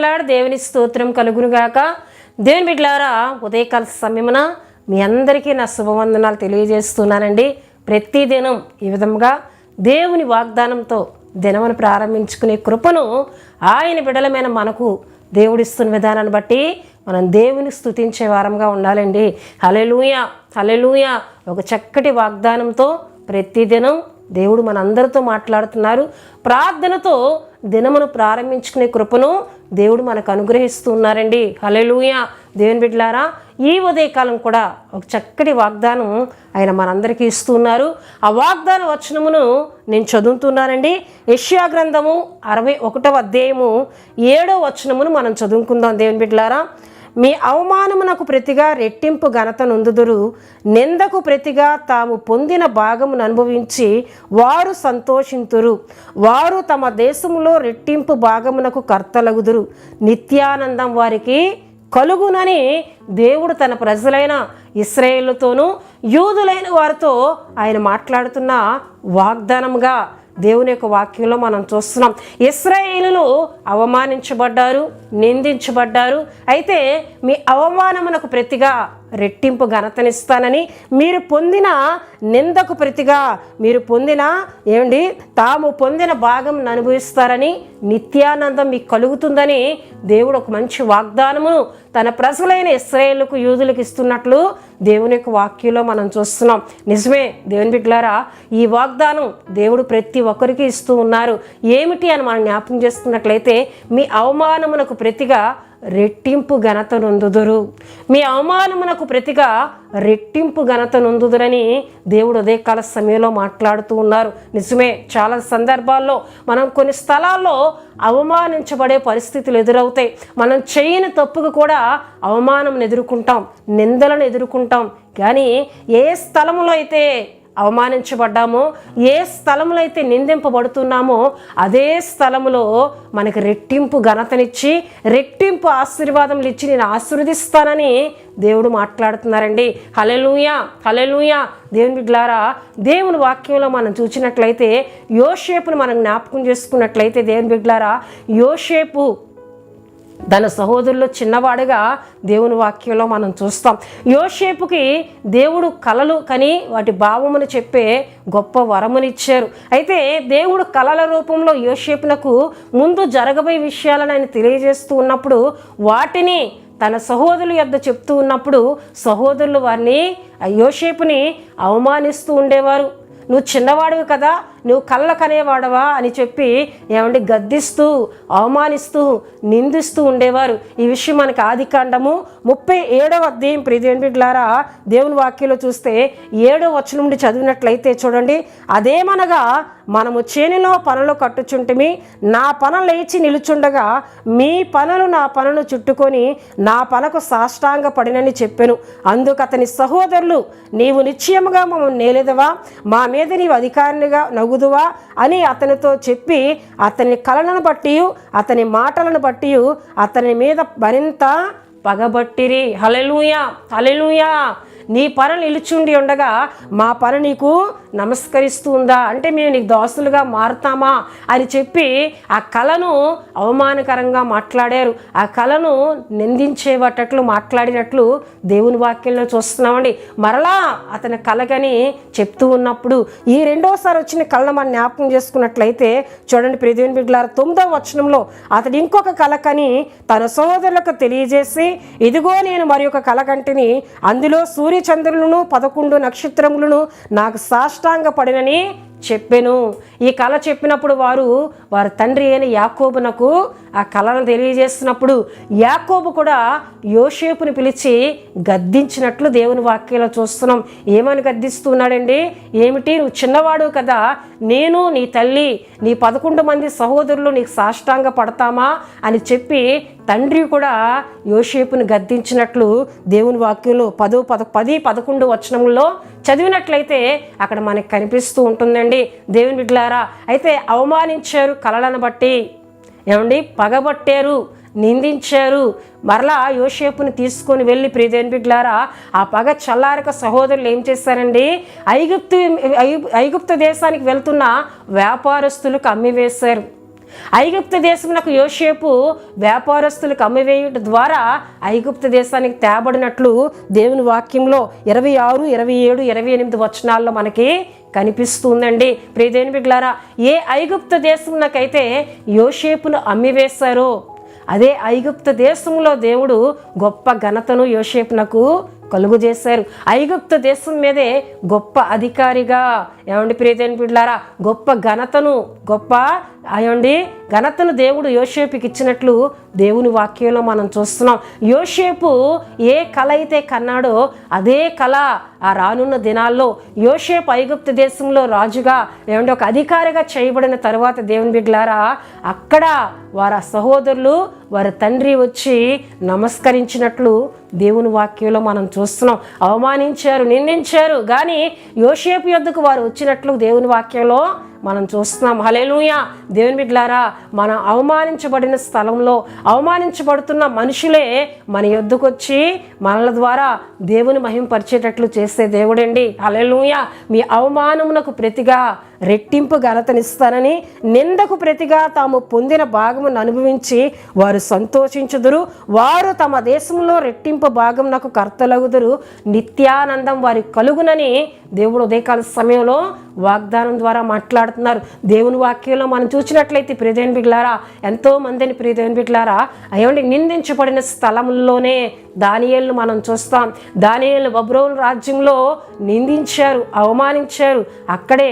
Lord. దేవుని స్తోత్రం కలుగునుగాక. దేవుని బిడ్డలారా, ఉదయకాల సమయమున మీ అందరికీ నా శుభవందనాలు తెలియజేస్తున్నానండి. ప్రతి దినం ఈ విధంగా దేవుని వాగ్దానంతో దినమును ప్రారంభించుకునే కృపను ఆయన బిడ్డలమైన మనకు దేవుడిస్తున్న విధానాన్ని బట్టి మనం దేవుని స్తుతించే వారంగా ఉండాలండి. హల్లెలూయా, హల్లెలూయా. ఒక చక్కటి వాగ్దానంతో ప్రతిదినం దేవుడు మనందరితో మాట్లాడుతున్నారు. ప్రార్థనతో దినమును ప్రారంభించుకునే కృపను దేవుడు మనకు అనుగ్రహిస్తూ ఉన్నారండి. హల్లెలూయా. దేవుని బిడ్డలారా, ఈ ఉదయకాలం కూడా ఒక చక్కటి వాగ్దానం ఆయన మనందరికీ ఇస్తున్నారు. ఆ వాగ్దాన వచనమును నేను చదువుతున్నానండి. యెషయా గ్రంథము 61వ అధ్యాయము 7వ వచనమును మనం చదువుకుందాం. దేవుని బిడ్డలారా, మీ అవమానమునకు ప్రతిగా రెట్టింపు ఘనత నొందుదురు, నిందకు ప్రతిగా తాము పొందిన భాగమును అనుభవించి వారు సంతోషింతురు. వారు తమ దేశములో రెట్టింపు భాగమునకు కర్తలగుదురు, నిత్యానందం వారికి కలుగునని దేవుడు తన ప్రజలైన ఇశ్రాయేలుతోనూ యూదులైన వారితో ఆయన మాట్లాడుతున్న వాగ్దానంగా దేవుని యొక్క వాక్యంలో మనం చూస్తున్నాం. ఇశ్రాయేలులు అవమానించబడ్డారు, నిందించబడ్డారు. అయితే మీ అవమానమునకు ప్రతిగా రెట్టింపు ఘనతనిస్తానని, మీరు పొందిన నిందకు ప్రతిగా మీరు పొందిన తాము పొందిన భాగం అనుభవిస్తారని, నిత్యానందం మీకు కలుగుతుందని దేవుడు ఒక మంచి వాగ్దానమును తన ప్రజలైన ఇశ్రాయేలుకు యూదులకు ఇస్తున్నట్లు దేవుని యొక్క వాక్యంలో మనం చూస్తున్నాం. నిజమే దేవుని బిడ్డలారా, ఈ వాగ్దానం దేవుడు ప్రతి ఒక్కరికి ఇస్తూ ఉన్నారు. ఏమిటి అని మనం జ్ఞాపకం చేసుకున్నట్లయితే, మీ అవమానమునకు ప్రతిగా రెట్టింపు ఘనత నొందుదురు. మీ అవమానమునకు ప్రతిగా రెట్టింపు ఘనత నొందుదురని దేవుడు ఉదయకాల సమయంలో మాట్లాడుతూ ఉన్నారు. నిజమే, చాలా సందర్భాల్లో మనం కొన్ని స్థలాల్లో అవమానించబడే పరిస్థితులు ఎదురవుతాయి. మనం చేయని తప్పుకు కూడా అవమానం ఎదుర్కొంటాం, నిందలను ఎదుర్కొంటాం. కానీ ఏ స్థలంలో అయితే అవమానించబడ్డామో, ఏ స్థలంలో అయితే నిందింపబడుతున్నామో, అదే స్థలంలో మనకి రెట్టింపు ఘనతనిచ్చి రెట్టింపు ఆశీర్వాదములు ఇచ్చి నేను ఆశీర్వదిస్తానని దేవుడు మాట్లాడుతున్నారండి. హల్లెలూయా, హల్లెలూయా. దేవుని బిడ్డలారా, దేవుని వాక్యంలో మనం చూసినట్లయితే యోసేపును మనం జ్ఞాపకం చేసుకున్నట్లయితే, దేవుని బిడ్డలారా, యోసేపు తన సహోదరుల్లో చిన్నవాడుగా దేవుని వాక్యంలో మనం చూస్తాం. యోసేపుకి దేవుడు కలలు కని వాటి భావమును చెప్పే గొప్ప వరమునిచ్చారు. అయితే దేవుడు కలల రూపంలో యోసేపునకు ముందు జరగబోయే విషయాలను ఆయన తెలియజేస్తూ ఉన్నప్పుడు వాటిని తన సహోదరుల యొద్ద చెప్తూ ఉన్నప్పుడు సహోదరులు వారిని యోసేపుని అవమానిస్తూ ఉండేవారు. నువ్వు చిన్నవాడివి కదా, నువ్వు కళ్ళ కనేవాడవా అని చెప్పి గద్దిస్తూ, అవమానిస్తూ, నిందిస్తూ ఉండేవారు. ఈ విషయం మనకి ఆదికాండము 37వ అధ్యాయం ప్రియదేవుని బిడ్డలారా, దేవుని వాక్యంలో చూస్తే 7వ వచనం నుండి చదివినట్లయితే చూడండి. అదేమనగా, మనము చేనులో పనులు కట్టుచుంటిమి, నా పన లేచి నిలుచుండగా మీ పనులు నా పనును చుట్టుకొని నా పనకు సాష్టాంగ పడినని చెప్పెను. అందుకు అతని సహోదరులు, నీవు నిశ్చయముగా మమ్మల్ని నేలేదవా, మా మీద నీవు అధికారినిగా నగుదువా అని అతనితో చెప్పి అతని కళలను బట్టి అతని మాటలను బట్టి అతని మీద మరింత పగబట్టిరి. హల్లెలూయా, హల్లెలూయా. నీ పన నిలుచుండి ఉండగా మా పన నీకు నమస్కరిస్తూ ఉందా, అంటే మేము నీకు దాసులుగా మారుతామా అని చెప్పి ఆ కళను అవమానకరంగా మాట్లాడారు. ఆ కళను నిందించేటట్లు మాట్లాడినట్లు దేవుని వాక్యంలో చూస్తున్నామండి. మరలా అతని కళగని చెప్తూ ఉన్నప్పుడు ఈ రెండోసారి వచ్చిన కళను మనం జ్ఞాపకం చేసుకున్నట్లయితే చూడండి ప్రియదేవుని బిడ్డలారా, 9వ వచనంలో అతడు ఇంకొక కళకని తన సహోదరులకు తెలియజేసి, ఇదిగో నేను మరి ఒక కళ కంటిని, అందులో సూర్యచంద్రులను 11 నక్షత్రములను నాకు సాష్టాంగ పడినని చెప్పెను. ఈ కళ చెప్పినప్పుడు వారి తండ్రి అయిన యాకోబునకు ఆ కళను తెలియజేస్తున్నప్పుడు యాకోబు కూడా యోసేపుని పిలిచి గద్దించినట్లు దేవుని వాక్యంలో చూస్తున్నాం. ఏమని గద్దిస్తున్నాడండి? ఏమిటి, నువ్వు చిన్నవాడు కదా, నేను నీ తల్లి నీ 11 మంది సహోదరులు నీకు సాష్టాంగ పడతామా అని చెప్పి తండ్రి కూడా యోసేపుని గద్దించినట్లు దేవుని వాక్యంలో 10-11 వచనంలో చదివినట్లయితే అక్కడ మనకు కనిపిస్తూ ఉంటుందండి. దేవుని బిడ్డలారా, అయితే అవమానించారు కలలను బట్టి, పగబట్టారు, నిందించారు. మరలా యోసేపుని తీసుకొని వెళ్ళి ప్రియదేవుని బిడ్డలారా, ఆ పగ చల్లారక సహోదరులు ఏం చేశారండి, ఐగుప్తు దేశానికి వెళ్తున్న వ్యాపారస్తులకు అమ్మివేశారు. ఐగుప్తు దేశమునకు యోసేపు వ్యాపారస్తులకు అమ్మివేయుట ద్వారా ఐగుప్తు దేశానికి తేబడినట్లు దేవుని వాక్యంలో 26, 27, 28 వచనాల్లో మనకి కనిపిస్తుందండి. ప్రియదేవుని బిడ్డలారా, ఏ ఐగుప్తు దేశమునకైతే యోసేపును అమ్మివేశారో అదే ఐగుప్తు దేశంలో దేవుడు గొప్ప ఘనతను యోసేపునకు కలుగు చేశారు. ఐగుప్తు దేశం మీదే గొప్ప అధికారిగా ప్రియదేవుని బిడ్డలారా గొప్ప ఘనతను దేవుడు యోసేపుకి ఇచ్చినట్లు దేవుని వాక్యంలో మనం చూస్తున్నాం. యోసేపు ఏ కళ అయితే కన్నాడో అదే కళ ఆ రానున్న దినాల్లో యోసేపు ఐగుప్తు దేశంలో రాజుగా ఒక అధికారిగా చేయబడిన తరువాత దేవుని బిడ్డలారా అక్కడ వారి సహోదరులు వారి తండ్రి వచ్చి నమస్కరించినట్లు దేవుని వాక్యంలో మనం చూస్తున్నాం. అవమానించారు, నిందించారు, కానీ యోసేపు యొద్దకు వారు వచ్చినట్లు దేవుని వాక్యంలో మనం చూస్తున్నాం. హల్లెలూయా. దేవుని బిడ్డలారా, మనం అవమానించబడిన స్థలంలో అవమానించబడుతున్న మనుషులే మన యొద్దకు వచ్చి మనల ద్వారా దేవుని మహింపరిచేటట్లు చేసే దేవుడండి. హల్లెలూయా. మీ అవమానమునకు ప్రతిగా రెట్టింపు ఘనతనిస్తానని, నిందకు ప్రతిగా తాము పొందిన భాగమును అనుభవించి వారు సంతోషించుదురు. వారు తమ దేశంలో రెట్టింపు భాగం నాకు కర్తలగుదురు. నిత్యానందం వారి కలుగునని దేవుడు ఉదయకాల సమయంలో వాగ్దానం ద్వారా మాట్లాడుతున్నారు. దేవుని వాక్యంలో మనం చూసినట్లయితే ప్రియదేవుని బిడ్డలారా ఎంతో మందిని ప్రియదేవుని బిడ్డలారా నిందించబడిన స్థలంలోనే దానియేలును మనం చూస్తాం. దానియేలు బబులోను రాజ్యంలో నిందించారు, అవమానించారు. అక్కడే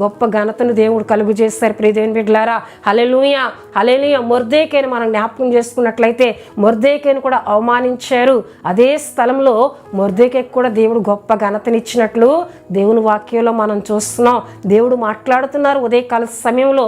గొప్ప ఘనతను దేవుడు కలుగు చేస్తారు. ప్రియదేవుని బిడ్డలారా హల్లెలూయా, హల్లెలూయా. మొర్దెకైను మనం జ్ఞాపకం చేసుకున్నట్లయితే మొర్దెకైను కూడా అవమానించారు. అదే స్థలంలో మొర్దెకైకి కూడా దేవుడు గొప్ప ఘనతనిచ్చినట్లు దేవుని వాక్యంలో మనం చూస్తున్నాం. దేవుడు మాట్లాడుతున్నారు ఉదయకాల సమయంలో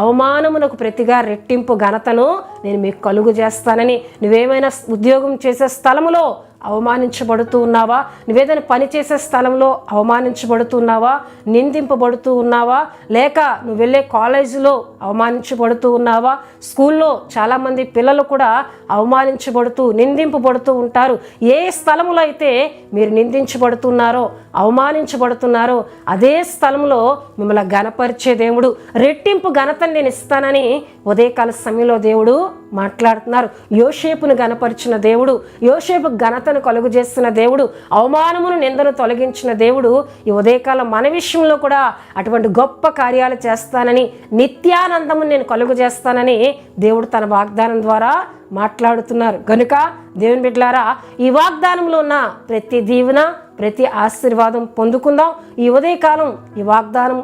అవమానమునకు ప్రతిగా రెట్టింపు ఘనతను నేను మీకు కలుగు చేస్తానని. నువ్వేమైనా ఉద్యోగం చేసే స్థలంలో అవమానించబడుతూ ఉన్నావా? నువ్వేదైనా పని చేసే స్థలంలో అవమానించబడుతూ ఉన్నావా? నిందింపబడుతూ ఉన్నావా? లేక నువ్వు వెళ్ళే కాలేజీలో అవమానించబడుతూ ఉన్నావా? స్కూల్లో చాలామంది పిల్లలు కూడా అవమానించబడుతూ నిందింపబడుతూ ఉంటారు. ఏ స్థలంలో అయితే మీరు నిందించబడుతున్నారో అవమానించబడుతున్నారో అదే స్థలంలో మిమ్మల్ని ఘనపరిచే దేవుడు రెట్టింపు ఘనతను నేను ఇస్తానని ఉదయకాల సమయంలో దేవుడు మాట్లాడుతున్నారు. యోసేపును ఘనపరిచిన దేవుడు, యోసేపు ఘనతను కలుగు చేస్తున్న దేవుడు, అవమానమును నిందను తొలగించిన దేవుడు ఈ ఉదయకాలం మన విషయంలో కూడా అటువంటి గొప్ప కార్యాలు చేస్తానని, నిత్యానందము నేను కలుగు చేస్తానని దేవుడు తన వాగ్దానం ద్వారా మాట్లాడుతున్నారు. కనుక దేవుని బిడ్డలారా ఈ వాగ్దానంలో ఉన్న ప్రతి దీవెన ప్రతి ఆశీర్వాదం పొందుకుందాం. ఈ ఉదయకాలం ఈ వాగ్దానం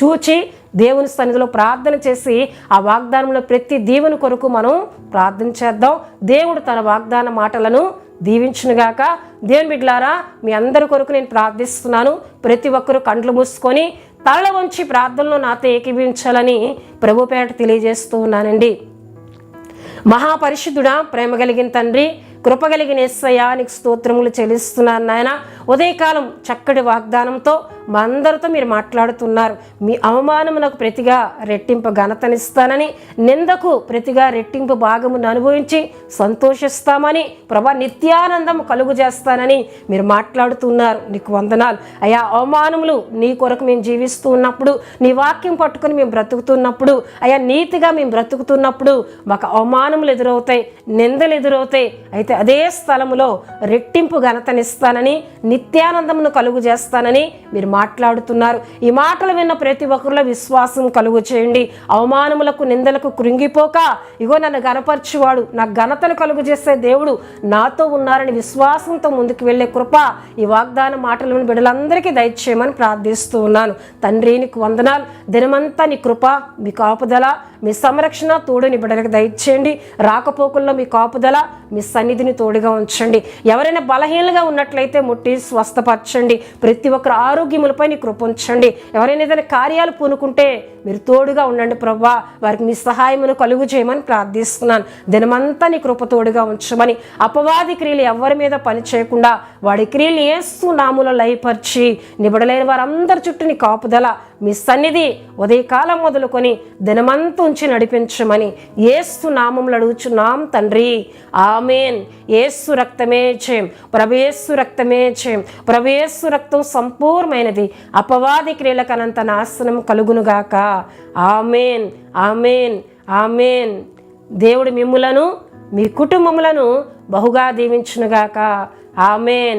చూచి దేవుని సన్నిధిలో ప్రార్థన చేసి ఆ వాగ్దానంలో ప్రతి దీవెన కొరకు మనం ప్రార్థన చేద్దాం. దేవుడు తన వాగ్దాన మాటలను దీవించునుగాక. దేవుని బిడ్డలారా మీ అందరి కొరకు నేను ప్రార్థిస్తున్నాను. ప్రతి ఒక్కరూ కండ్లు మూసుకొని తల వంచి ప్రార్థనలో నాతో ఏకీభవించాలని ప్రభుపేట తెలియజేస్తూ ఉన్నానండి. మహాపరిశుద్ధుడా, ప్రేమ కలిగిన తండ్రి, కృప కలిగిన యేసయ్యా నీకు స్తోత్రములు చెల్లిస్తున్నాను నాయన. ఉదయకాలం చక్కటి వాగ్దానంతో మా అందరితో మీరు మాట్లాడుతున్నారు. మీ అవమానమునకు ప్రతిగా రెట్టింపు ఘనతనిస్తానని, నిందకు ప్రతిగా రెట్టింపు భాగమును అనుభవించి సంతోషిస్తామని, ప్రభా నిత్యానందం కలుగు చేస్తానని మీరు మాట్లాడుతున్నారు. నీకు వందనాలు అయ్యా. అవమానములు నీ కొరకు మేము జీవిస్తూ ఉన్నప్పుడు, నీ వాక్యం పట్టుకొని మేము బ్రతుకుతున్నప్పుడు, అయ్యా నీతిగా మేము బ్రతుకుతున్నప్పుడు మాకు అవమానములు ఎదురవుతాయి, నిందలు ఎదురవుతాయి. అయితే అదే స్థలములో రెట్టింపు ఘనతనిస్తానని, నిత్యానందమును కలుగు చేస్తానని మీరు మాట్లాడుతున్నారు. ఈ మాటలు విన్న ప్రతి ఒక్కరిలో విశ్వాసం కలుగు చేయండి. అవమానములకు నిందలకు కృంగిపోక ఇగో నన్ను ఘనపరచువాడు, నాకు ఘనతను కలుగు చేసే దేవుడు నాతో ఉన్నారని విశ్వాసంతో ముందుకు వెళ్ళే కృప ఈ వాగ్దాన మాటలను బిడ్డలందరికీ దయచేయమని ప్రార్థిస్తూ ఉన్నాను. తండ్రి నీకు వందనాలు. దినమంతా నీ కృప, మీ కాపుదల, మీ సంరక్షణ తోడు నీ బిడ్డలకు దయచేయండి. రాకపోకల్లో మీ కాపుదల, మీ సన్నిధిని తోడుగా ఉంచండి. ఎవరైనా బలహీనంగా ఉన్నట్లయితే ముట్టి స్వస్థపరచండి. ప్రతి ఒక్కరు ఆరోగ్యములపై నీ కృప ఉంచండి. ఎవరైనా ఏదైనా కార్యాలు పూనుకుంటే మీరు తోడుగా ఉండండి ప్రభువా. వారికి మీ సహాయమును కలుగు చేయమని ప్రార్థిస్తున్నాను. దినమంతా నీ కృప తోడుగా ఉంచమని, అపవాది క్రియలు ఎవరి మీద పని చేయకుండా వాడి క్రియలు యేసు నామములో లయపరిచి నిబడలేని వారందరి చుట్టూ నీ కాపుదల, మీ సన్నిధి ఉదయకాలం మొదలుకొని దినమంతా ఉంచి నడిపించమని యేసు నామములో అడుగుచున్నాం తండ్రి. ఆమేన్. యేసు రక్తమే జయం, ప్రభుయేసు రక్తమే జయం. ప్రభుయేసు రక్తం సంపూర్ణమైనది. అపవాది క్రియలకు అనంత నాశనం కలుగునుగాక. ఆమేన్, ఆమేన్, ఆమేన్. దేవుడు మిమ్ములను మీ కుటుంబములను బహుగా దీవించునుగాక. ఆమేన్.